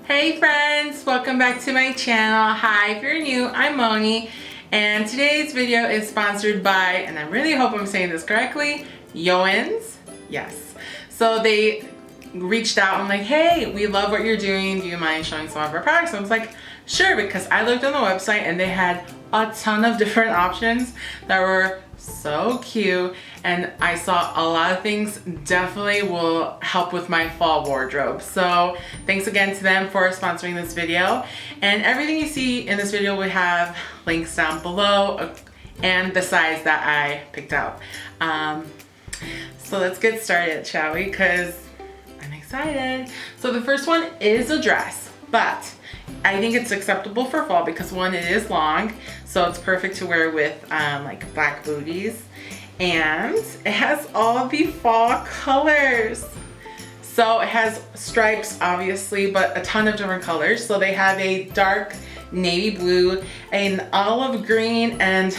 Hey friends, welcome back to my channel. Hi, if you're new, I'm Moni, and today's video is sponsored by, and I really hope I'm saying this correctly, Yoins. Yes. So they reached out and like, hey, we love what you're doing. Do you mind showing some of our products? And I was like, sure, because I looked on the website and they had a ton of different options that were so cute, and I saw a lot of things definitely will help with my fall wardrobe. So thanks again to them for sponsoring this video, and everything you see in this video we have links down below and the size that I picked out. So let's get started, shall we? Because I'm excited. So the first one is a dress, but I think it's acceptable for fall because one, it is long, so it's perfect to wear with like black booties, and it has all the fall colors. So it has stripes obviously, but a ton of different colors. So they have a dark navy blue, an olive green, and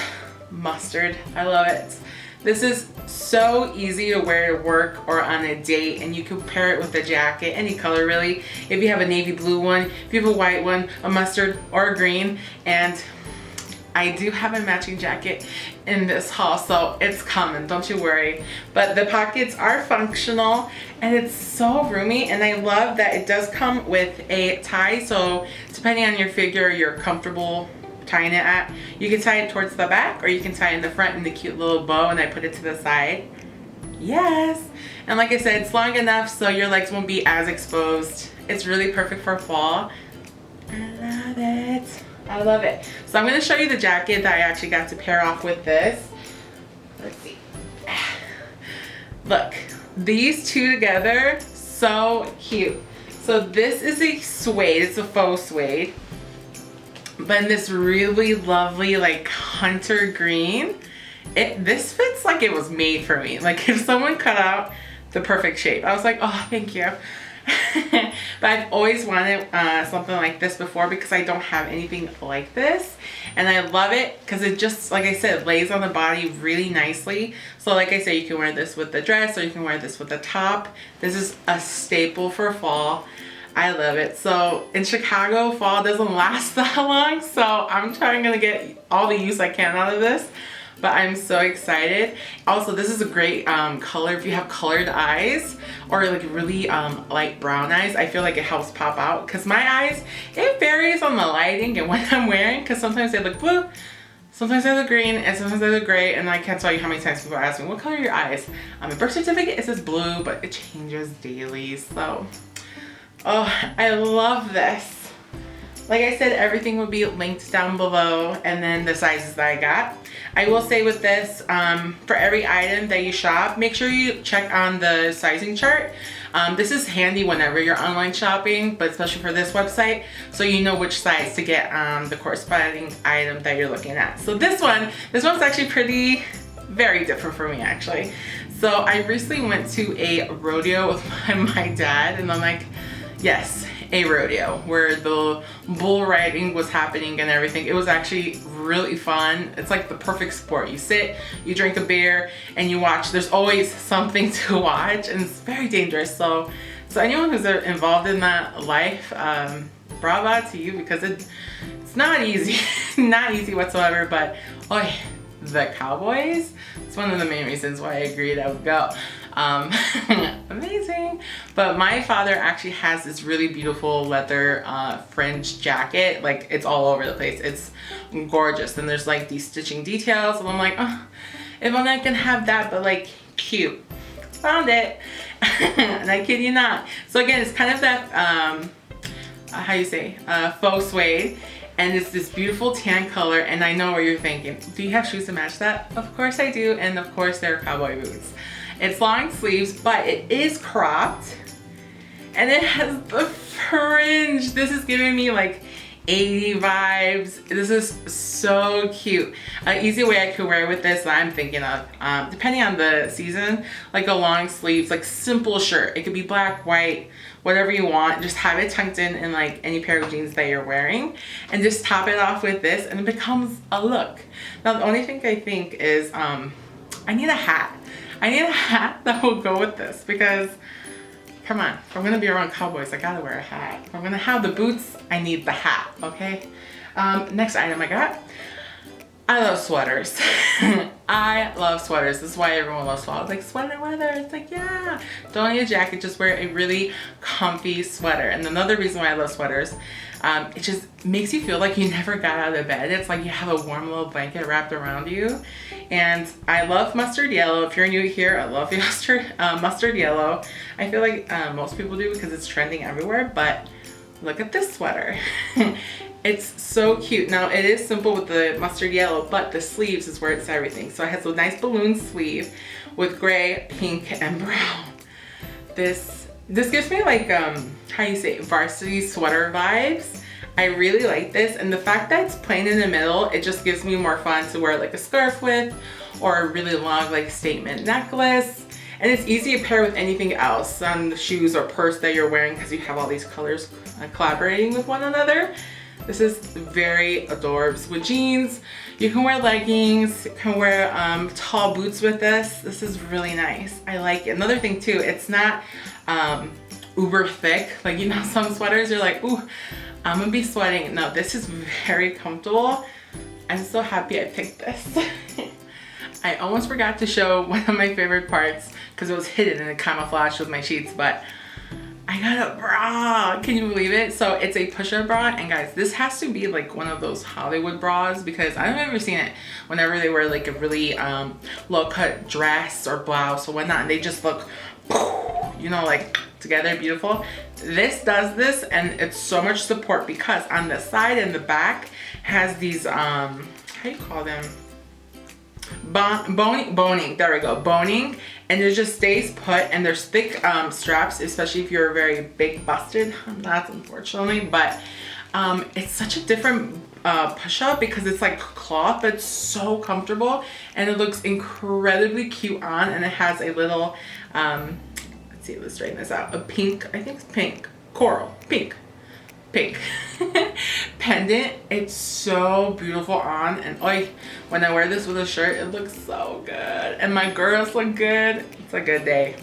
mustard. I love it. This is so easy to wear to work or on a date, and you can pair it with a jacket, any color really. If you have a navy blue one, if you have a white one, a mustard, or a green. And I do have a matching jacket in this haul, so it's coming, don't you worry. But the pockets are functional and it's so roomy, and I love that it does come with a tie, so depending on your figure, you're comfortable tying it at. You can tie it towards the back, or you can tie it in the front in the cute little bow, and I put it to the side. Yes. And like I said, it's long enough so your legs won't be as exposed. It's really perfect for fall. I love it. I love it. So I'm going to show you the jacket that I actually got to pair off with this. Let's see. Look, these two together, so cute. So this is a suede, it's a faux suede, but in this really lovely like hunter green. This fits like it was made for me. Like if someone cut out the perfect shape. I was like, oh, thank you. But I've always wanted something like this before because I don't have anything like this, and I love it because it just, like I said, lays on the body really nicely. So like I said, you can wear this with the dress, or you can wear this with the top. This is a staple for fall. I love it. So in Chicago, fall doesn't last that long, so I'm trying to get all the use I can out of this. But I'm so excited. Also, this is a great color if you have colored eyes, or like really light brown eyes. I feel like it helps pop out, because my eyes, it varies on the lighting and what I'm wearing, because sometimes they look blue, sometimes they look green, and sometimes they look gray, and I can't tell you how many times people ask me, what color are your eyes? On my birth certificate it says blue, but it changes daily. So, oh, I love this. Like I said, everything will be linked down below, and then the sizes that I got. I will say with this, for every item that you shop, make sure you check on the sizing chart. This is handy whenever you're online shopping, but especially for this website, so you know which size to get the corresponding item that you're looking at. So this one's actually very different for me actually. So I recently went to a rodeo with my dad, and I'm like, yes, a rodeo where the bull riding was happening and everything. It was actually really fun. It's like the perfect sport. You sit, you drink a beer, and you watch. There's always something to watch, and it's very dangerous. So anyone who's involved in that life, bravo to you, because it's not easy, not easy whatsoever. But oh, the Cowboys, it's one of the main reasons why I agreed I would go. Amazing. But my father actually has this really beautiful leather fringe jacket. Like, it's all over the place. It's gorgeous, and there's like these stitching details, and I'm like, oh, if I'm not gonna have that, but like cute, found it. And I kid you not. So again, it's kind of that how you say, faux suede, and it's this beautiful tan color. And I know what you're thinking, do you have shoes to match that? Of course I do, and of course they're cowboy boots. It's long sleeves, but it is cropped, and it has the fringe. This is giving me like 80 vibes. This is so cute. An easy way I could wear with this that I'm thinking of, depending on the season, like a long sleeves, like simple shirt. It could be black, white, whatever you want. Just have it tucked in like any pair of jeans that you're wearing, and just top it off with this, and it becomes a look. Now the only thing I think is I need a hat. I need a hat that will go with this, because Come on, if I'm gonna be around cowboys, I gotta wear a hat. If I'm gonna have the boots, I need the hat, okay? Next item I got. I love sweaters. I love sweaters. This is why everyone loves sweaters. Like, sweater weather. It's like, yeah. Don't need a jacket. Just wear a really comfy sweater. And another reason why I love sweaters, it just makes you feel like you never got out of bed. It's like you have a warm little blanket wrapped around you. And I love mustard yellow. If you're new here, I love the mustard yellow. I feel like most people do because it's trending everywhere. But look at this sweater. It's so cute. Now it is simple with the mustard yellow, but the sleeves is where it's everything. So it has a nice balloon sleeve with gray, pink, and brown. This gives me like, how you say, varsity sweater vibes. I really like this, and the fact that it's plain in the middle, it just gives me more fun to wear like a scarf with, or a really long like statement necklace. And it's easy to pair with anything else on the shoes or purse that you're wearing because you have all these colors collaborating with one another. This is very adorable. With jeans, you can wear leggings, you can wear tall boots with this. This is really nice. I like it. Another thing too, it's not uber thick. Like, you know, some sweaters you're like, ooh, I'm gonna be sweating. No, this is very comfortable. I'm so happy I picked this. I almost forgot to show one of my favorite parts because it was hidden in the camouflage with my sheets, but I got a bra. Can you believe it? So it's a push-up bra, and guys, this has to be like one of those Hollywood bras because I've never seen it whenever they wear like a really low-cut dress or blouse or whatnot, and they just look, you know, like together, beautiful. This does this, and it's so much support because on the side and the back has these how do you call them? Boning, there we go, boning, and it just stays put, and there's thick straps, especially if you're very big busted. I'm not, unfortunately, but it's such a different push-up because it's like cloth, but it's so comfortable, and it looks incredibly cute on, and it has a little let's see, let's straighten this out, a pink, I think it's pink, coral, pink pendant. It's so beautiful on, and when I wear this with a shirt, it looks so good, and my girls look good. It's a good day.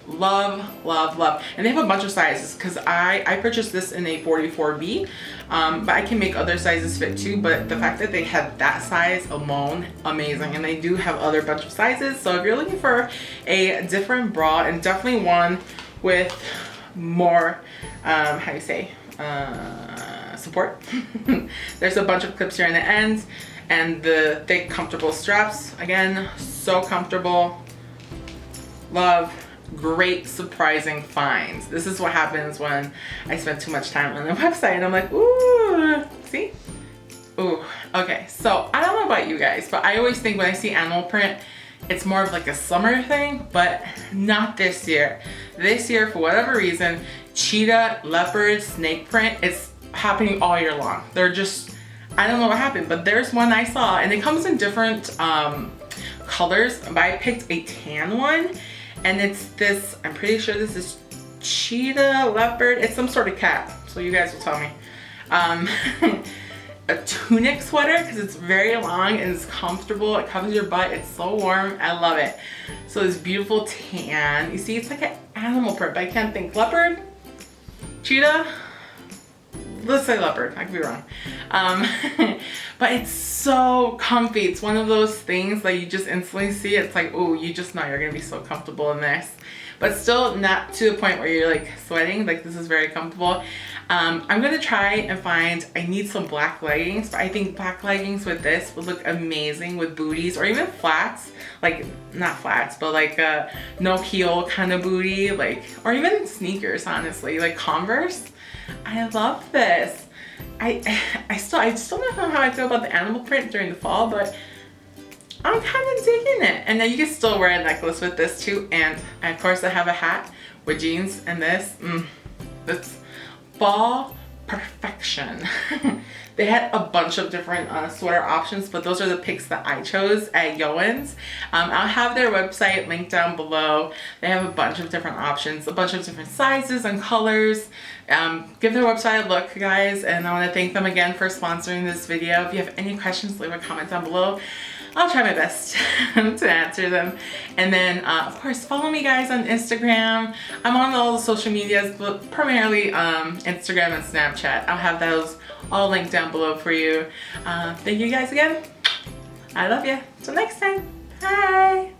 Love, love, love. And they have a bunch of sizes because I purchased this in a 44B, but I can make other sizes fit too. But the fact that they have that size alone, amazing. And they do have other bunch of sizes, so if you're looking for a different bra, and definitely one with more how do you say, support. There's a bunch of clips here in the ends, and the thick, comfortable straps. Again, so comfortable. Love. Great surprising finds. This is what happens when I spend too much time on the website, and I'm like, ooh, see? Ooh, okay. So I don't know about you guys, but I always think when I see animal print, it's more of like a summer thing, but not this year. This year, for whatever reason, cheetah, leopard, snake print, it's happening all year long. They're just, I don't know what happened, but there's one I saw, and it comes in different colors, but I picked a tan one, and it's this, I'm pretty sure this is cheetah, leopard, it's some sort of cat, so you guys will tell me. A tunic sweater because it's very long and it's comfortable. It covers your butt. It's so warm. I love it. So this beautiful tan. You see, it's like an animal print, but I can't think. Leopard? Cheetah? Let's say leopard. I could be wrong. But it's so comfy. It's one of those things that you just instantly see. It's like, oh, you just know you're going to be so comfortable in this. But still not to the point where you're like sweating. Like, this is very comfortable. I'm gonna try and find, I need some black leggings, but I think black leggings with this would look amazing with booties, or even flats, like, not flats, but like a no heel kind of booty, like, or even sneakers, honestly, like Converse. I love this. I still don't know how I feel about the animal print during the fall, but I'm kind of digging it. And then you can still wear a necklace with this too, and of course I have a hat with jeans and this. That's fall perfection. They had a bunch of different sweater options, but those are the picks that I chose at Yoins. I'll have their website linked down below. They have a bunch of different options, a bunch of different sizes and colors. Give their website a look, guys, and I want to thank them again for sponsoring this video. If you have any questions, leave a comment down below. I'll try my best to answer them. And then of course follow me guys on Instagram. I'm on all the social medias, but primarily Instagram and Snapchat. I'll have those all linked down below for you. Thank you guys again. I love you. Till next time. Bye.